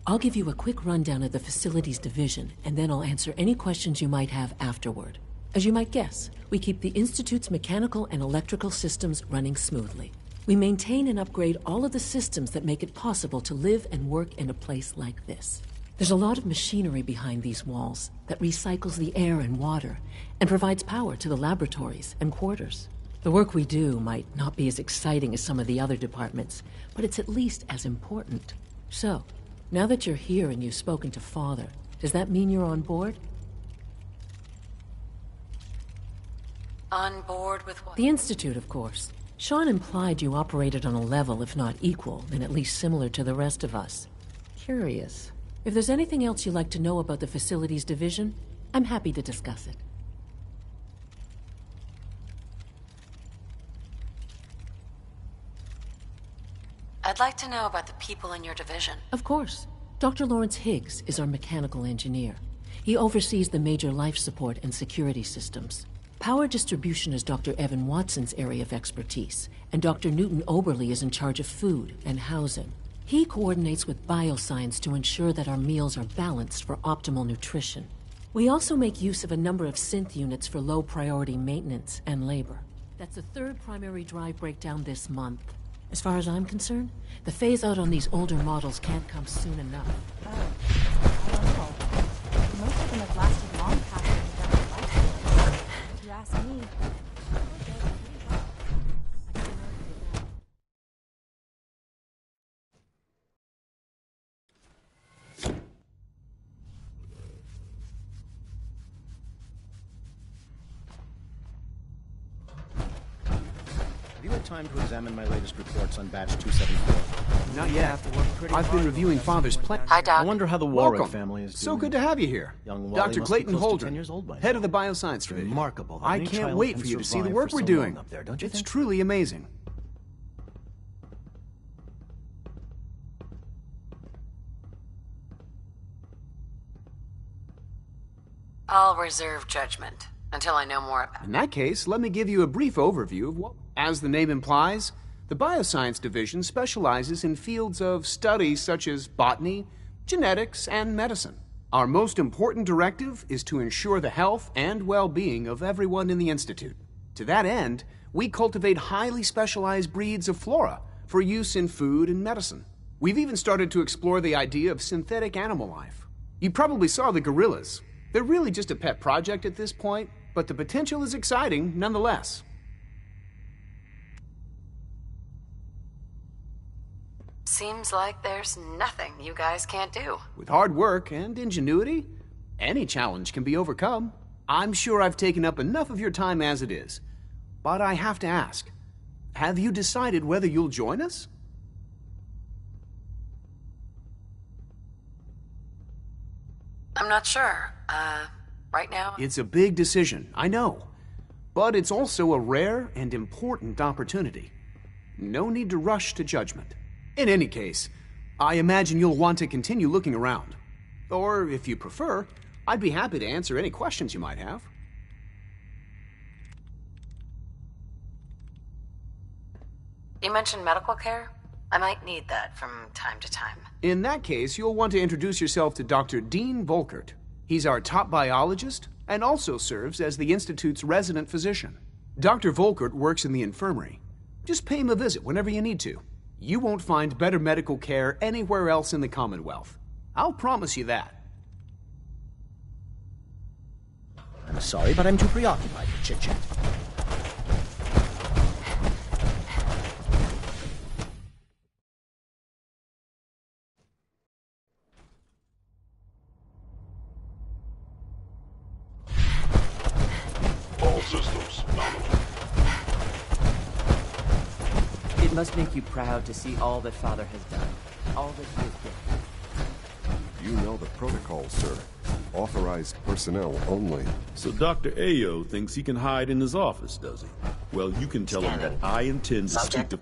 I'll give you a quick rundown of the Facilities Division, and then I'll answer any questions you might have afterward. As you might guess, we keep the Institute's mechanical and electrical systems running smoothly. We maintain and upgrade all of the systems that make it possible to live and work in a place like this. There's a lot of machinery behind these walls that recycles the air and water and provides power to the laboratories and quarters. The work we do might not be as exciting as some of the other departments, but it's at least as important. So, now that you're here and you've spoken to Father, does that mean you're on board? On board with what? The Institute, of course. Sean implied you operated on a level, if not equal, then at least similar to the rest of us. Curious. If there's anything else you'd like to know about the Facilities Division, I'm happy to discuss it. I'd like to know about the people in your division. Of course. Dr. Lawrence Higgs is our mechanical engineer. He oversees the major life support and security systems. Power distribution is Dr. Evan Watson's area of expertise, and Dr. Newton Oberly is in charge of food and housing. He coordinates with bioscience to ensure that our meals are balanced for optimal nutrition. We also make use of a number of synth units for low-priority maintenance and labor. That's the third primary drive breakdown this month. As far as I'm concerned, the phase-out on these older models can't come soon enough. I don't know. Most of them have lasted long past their productive lifespan. If you ask me. Have you had time to examine my latest reports on batch 274? Not yet. I've been reviewing Father's plan. Hi, Doc. I wonder how the Warwick Welcome. family is doing. So good to have you here. Young Wally Dr. must be Clayton close to 10 Holdren, years old by head now. of the Bioscience Division. Remarkable that I any can't child wait can for you to see the survive work for we're so doing. long up there, don't you It's think? truly amazing. I'll reserve judgment until I know more about it. In that case, let me give you a brief overview of what, as the name implies, the Bioscience Division specializes in fields of study such as botany, genetics, and medicine. Our most important directive is to ensure the health and well-being of everyone in the Institute. To that end, we cultivate highly specialized breeds of flora for use in food and medicine. We've even started to explore the idea of synthetic animal life. You probably saw the gorillas. They're really just a pet project at this point, but the potential is exciting nonetheless. Seems like there's nothing you guys can't do. With hard work and ingenuity, any challenge can be overcome. I'm sure I've taken up enough of your time as it is. But I have to ask, have you decided whether you'll join us? I'm not sure. Right now? It's a big decision, I know. but it's also a rare and important opportunity. No need to rush to judgment. In any case, I imagine you'll want to continue looking around. Or, if you prefer, I'd be happy to answer any questions you might have. You mentioned medical care? I might need that from time to time. In that case, you'll want to introduce yourself to Dr. Dean Volkert. He's our top biologist and also serves as the Institute's resident physician. Dr. Volkert works in the infirmary. Just pay him a visit whenever you need to. You won't find better medical care anywhere else in the Commonwealth. I'll promise you that. I'm sorry, but I'm too preoccupied to chit-chat. All systems nominal. It must make you proud to see all that Father has done, all that he has given. You know the protocol, sir. Authorized personnel only. So Dr. Ayo thinks he can hide in his office, does he? Well, you can tell him that I intend to speak to...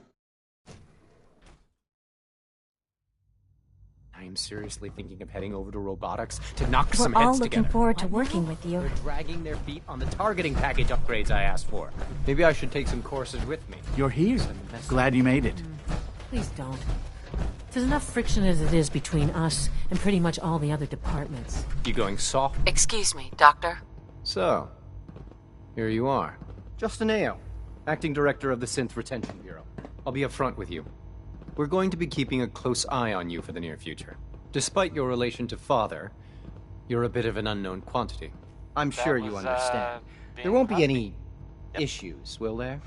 I am seriously thinking of heading over to robotics to knock We're some all heads looking together. forward to working with you. They're dragging their feet on the targeting package upgrades I asked for. Maybe I should take some courses with me. You're here. Glad you made it. Please don't. There's enough friction as it is between us and pretty much all the other departments. You going soft? Excuse me, Doctor. So, here you are. Justin Ayo, Acting Director of the Synth Retention Bureau. I'll be upfront with you. We're going to be keeping a close eye on you for the near future. Despite your relation to Father, you're a bit of an unknown quantity. I'm sure you understand. There won't be any issues, will there?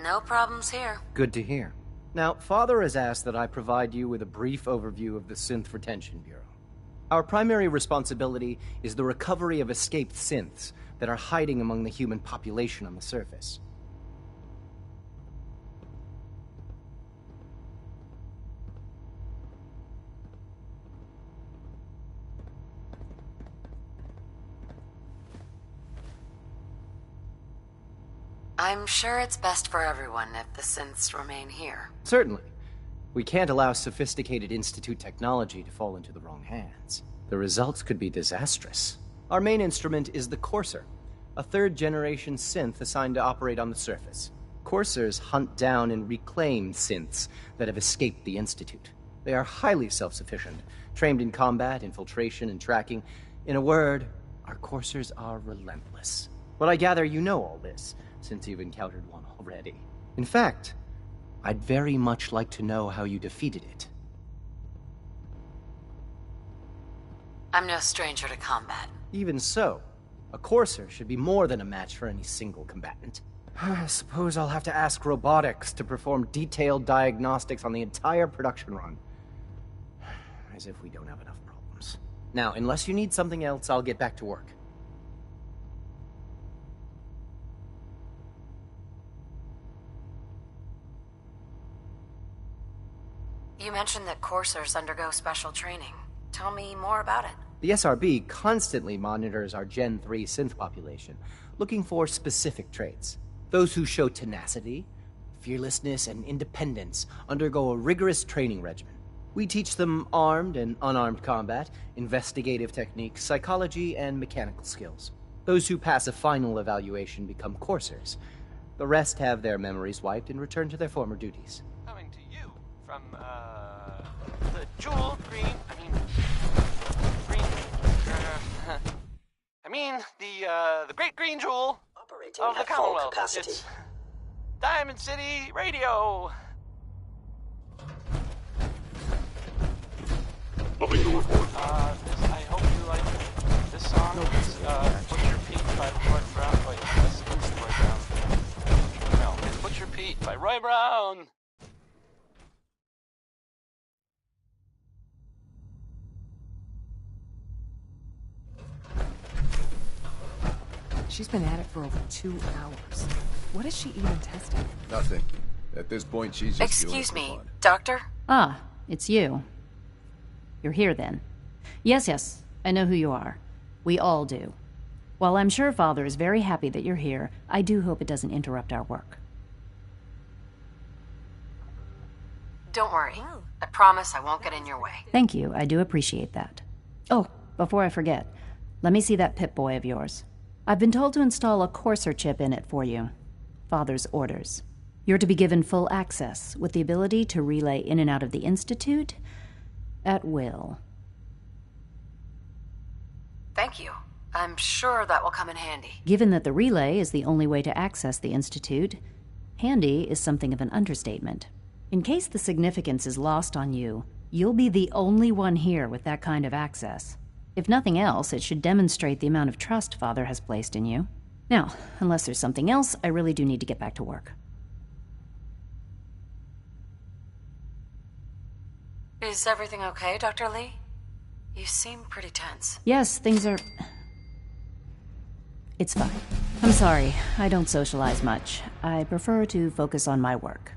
No problems here. Good to hear. Now, Father has asked that I provide you with a brief overview of the Synth Retention Bureau. Our primary responsibility is the recovery of escaped synths that are hiding among the human population on the surface. I'm sure it's best for everyone if the synths remain here. Certainly. We can't allow sophisticated Institute technology to fall into the wrong hands. The results could be disastrous. Our main instrument is the Courser, a third-generation synth assigned to operate on the surface. Coursers hunt down and reclaim synths that have escaped the Institute. They are highly self-sufficient, trained in combat, infiltration, and tracking. In a word, our Coursers are relentless. But I gather you know all this, since you've encountered one already. In fact, I'd very much like to know how you defeated it. I'm no stranger to combat. Even so, a Courser should be more than a match for any single combatant. I suppose I'll have to ask robotics to perform detailed diagnostics on the entire production run. As if we don't have enough problems. Now, unless you need something else, I'll get back to work. You mentioned that coursers undergo special training. Tell me more about it. The SRB constantly monitors our Gen 3 synth population, looking for specific traits. Those who show tenacity, fearlessness, and independence undergo a rigorous training regimen. We teach them armed and unarmed combat, investigative techniques, psychology, and mechanical skills. Those who pass a final evaluation become coursers. The rest have their memories wiped and return to their former duties. Coming to you from, the Jewel Green, the Great Green Jewel of the Commonwealth. It's Diamond City Radio. Nothing to report. I hope you like this song. It's, Butcher Pete by Roy Brown. Wait, that's Roy Brown. No, it's Butcher Pete by Roy Brown. She's been at it for over 2 hours. What is she even testing? Nothing. At this point, she's just Excuse me, Doctor? Ah, it's you. You're here then. Yes, I know who you are. We all do. While I'm sure Father is very happy that you're here, I do hope it doesn't interrupt our work. Don't worry. I promise I won't get in your way. Thank you, I do appreciate that. Oh, before I forget, let me see that Pip-Boy of yours. I've been told to install a Courser chip in it for you. Father's orders. You're to be given full access, with the ability to relay in and out of the Institute at will. Thank you. I'm sure that will come in handy. Given that the relay is the only way to access the Institute, handy is something of an understatement. In case the significance is lost on you, you'll be the only one here with that kind of access. If nothing else, it should demonstrate the amount of trust Father has placed in you. Now, unless there's something else, I really do need to get back to work. Is everything okay, Dr. Lee? You seem pretty tense. Yes, things are... It's fine. I'm sorry, I don't socialize much. I prefer to focus on my work.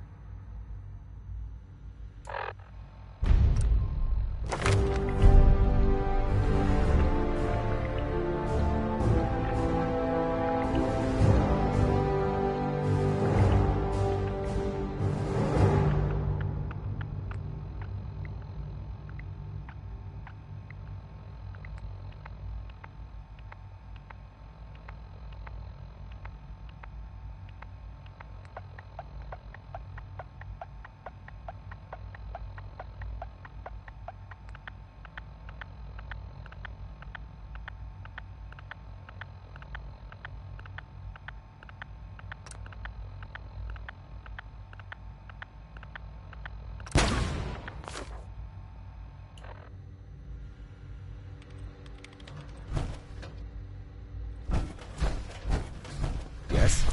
Yes?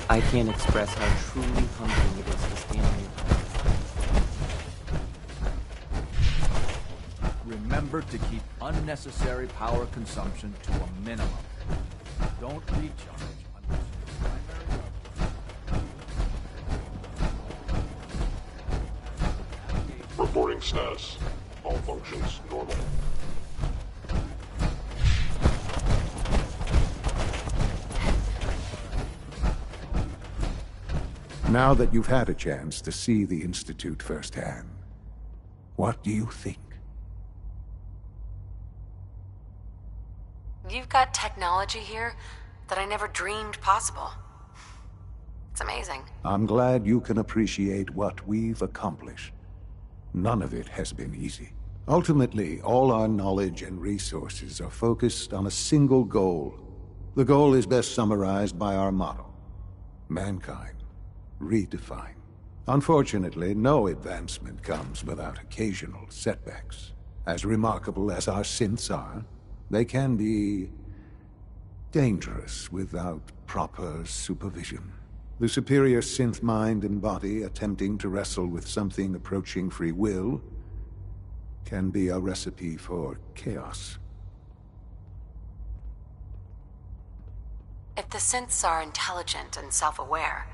I can't express how truly humbling it is to stand here. Remember to keep unnecessary power consumption to a minimum. Don't recharge unless Reporting status. All functions normal. Now that you've had a chance to see the Institute firsthand, what do you think? You've got technology here that I never dreamed possible. It's amazing. I'm glad you can appreciate what we've accomplished. None of it has been easy. Ultimately, all our knowledge and resources are focused on a single goal. The goal is best summarized by our motto: mankind redefined. Unfortunately, no advancement comes without occasional setbacks. As remarkable as our synths are, they can be dangerous without proper supervision. The superior synth mind and body attempting to wrestle with something approaching free will can be a recipe for chaos. If the synths are intelligent and self-aware,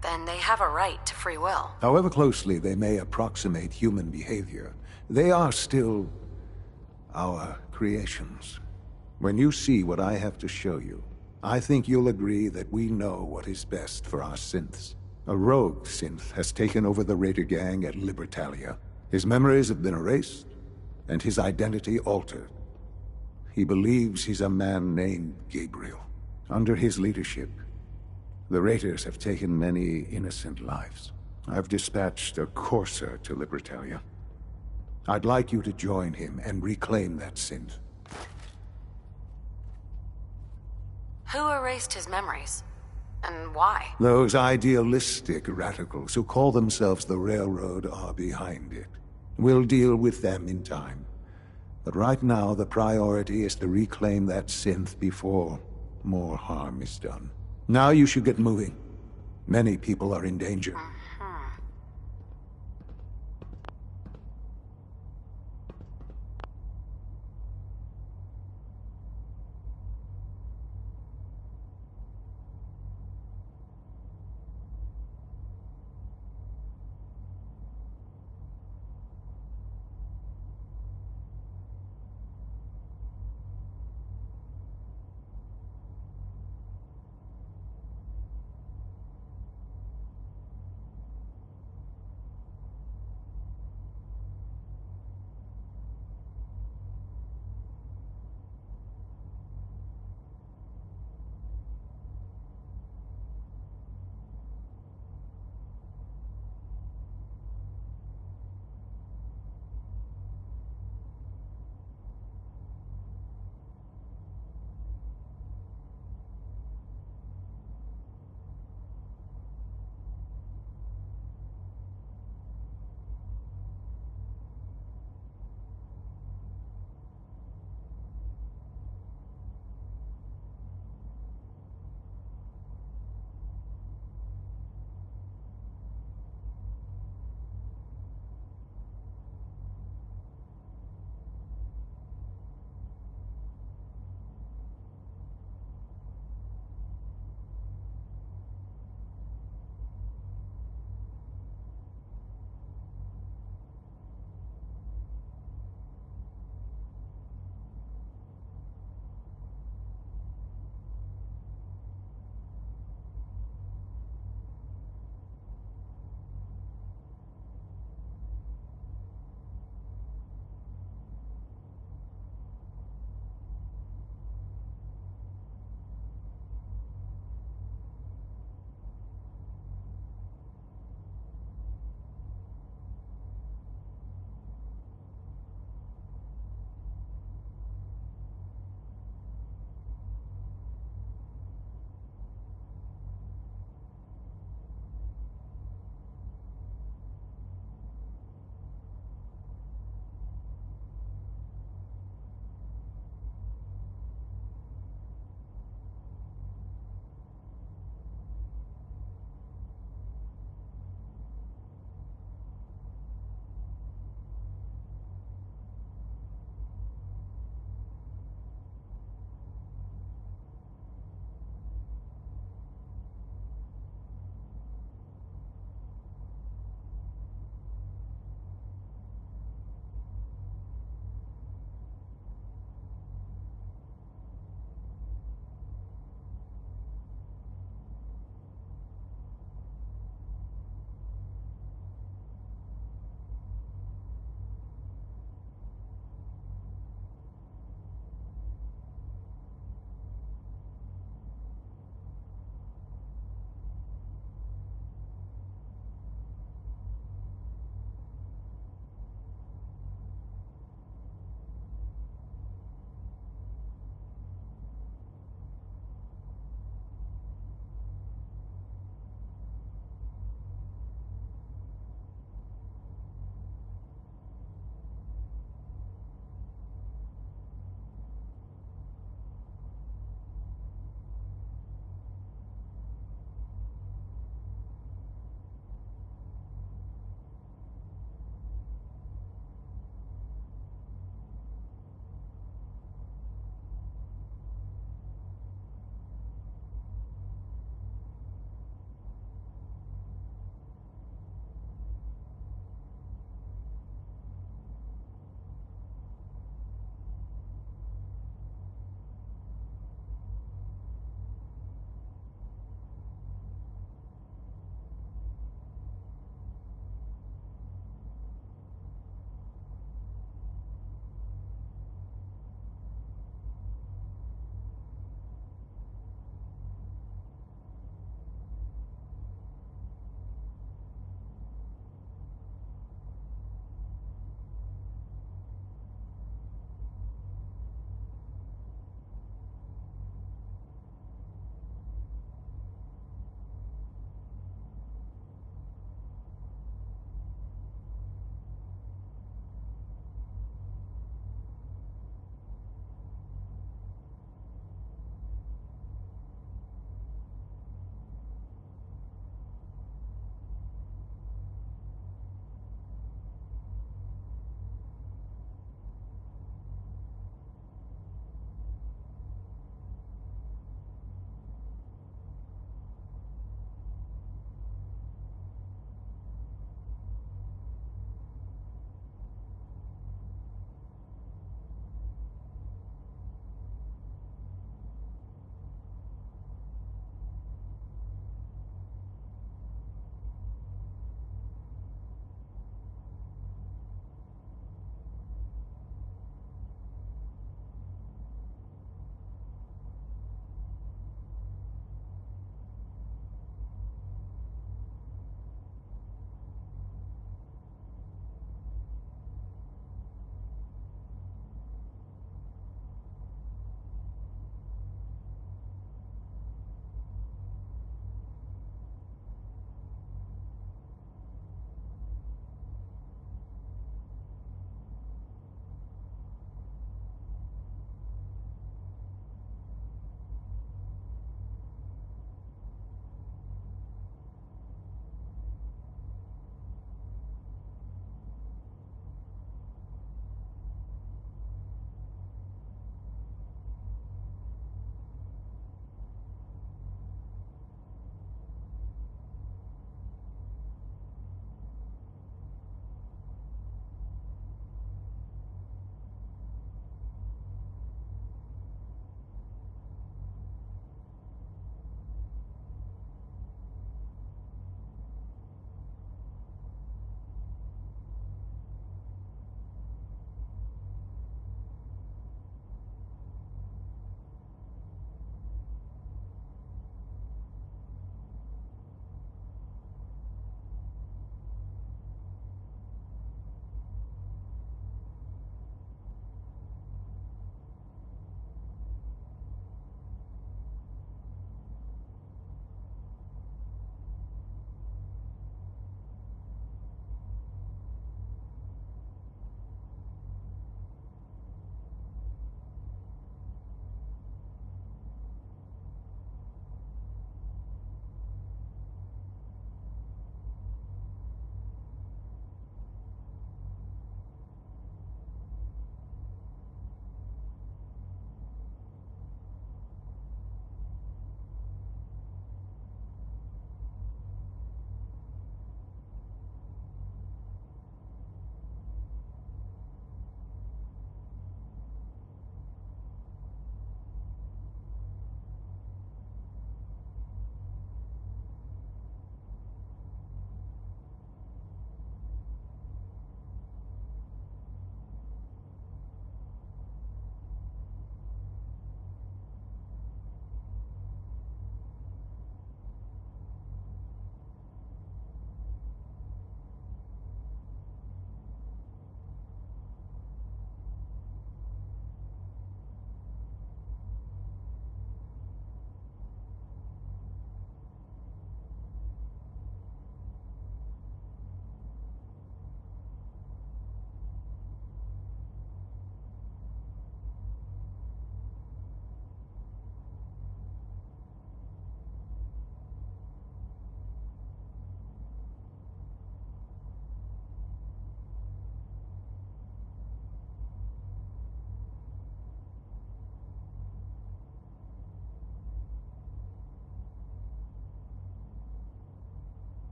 then they have a right to free will. However closely they may approximate human behavior, they are still our creations. When you see what I have to show you, I think you'll agree that we know what is best for our synths. A rogue synth has taken over the Raider gang at Libertalia. His memories have been erased, and his identity altered. He believes he's a man named Gabriel. Under his leadership, the Raiders have taken many innocent lives. I've dispatched a Courser to Libertalia. I'd like you to join him and reclaim that synth. Who erased his memories? And why? Those idealistic radicals who call themselves the Railroad are behind it. We'll deal with them in time. But right now, the priority is to reclaim that synth before more harm is done. Now you should get moving. Many people are in danger.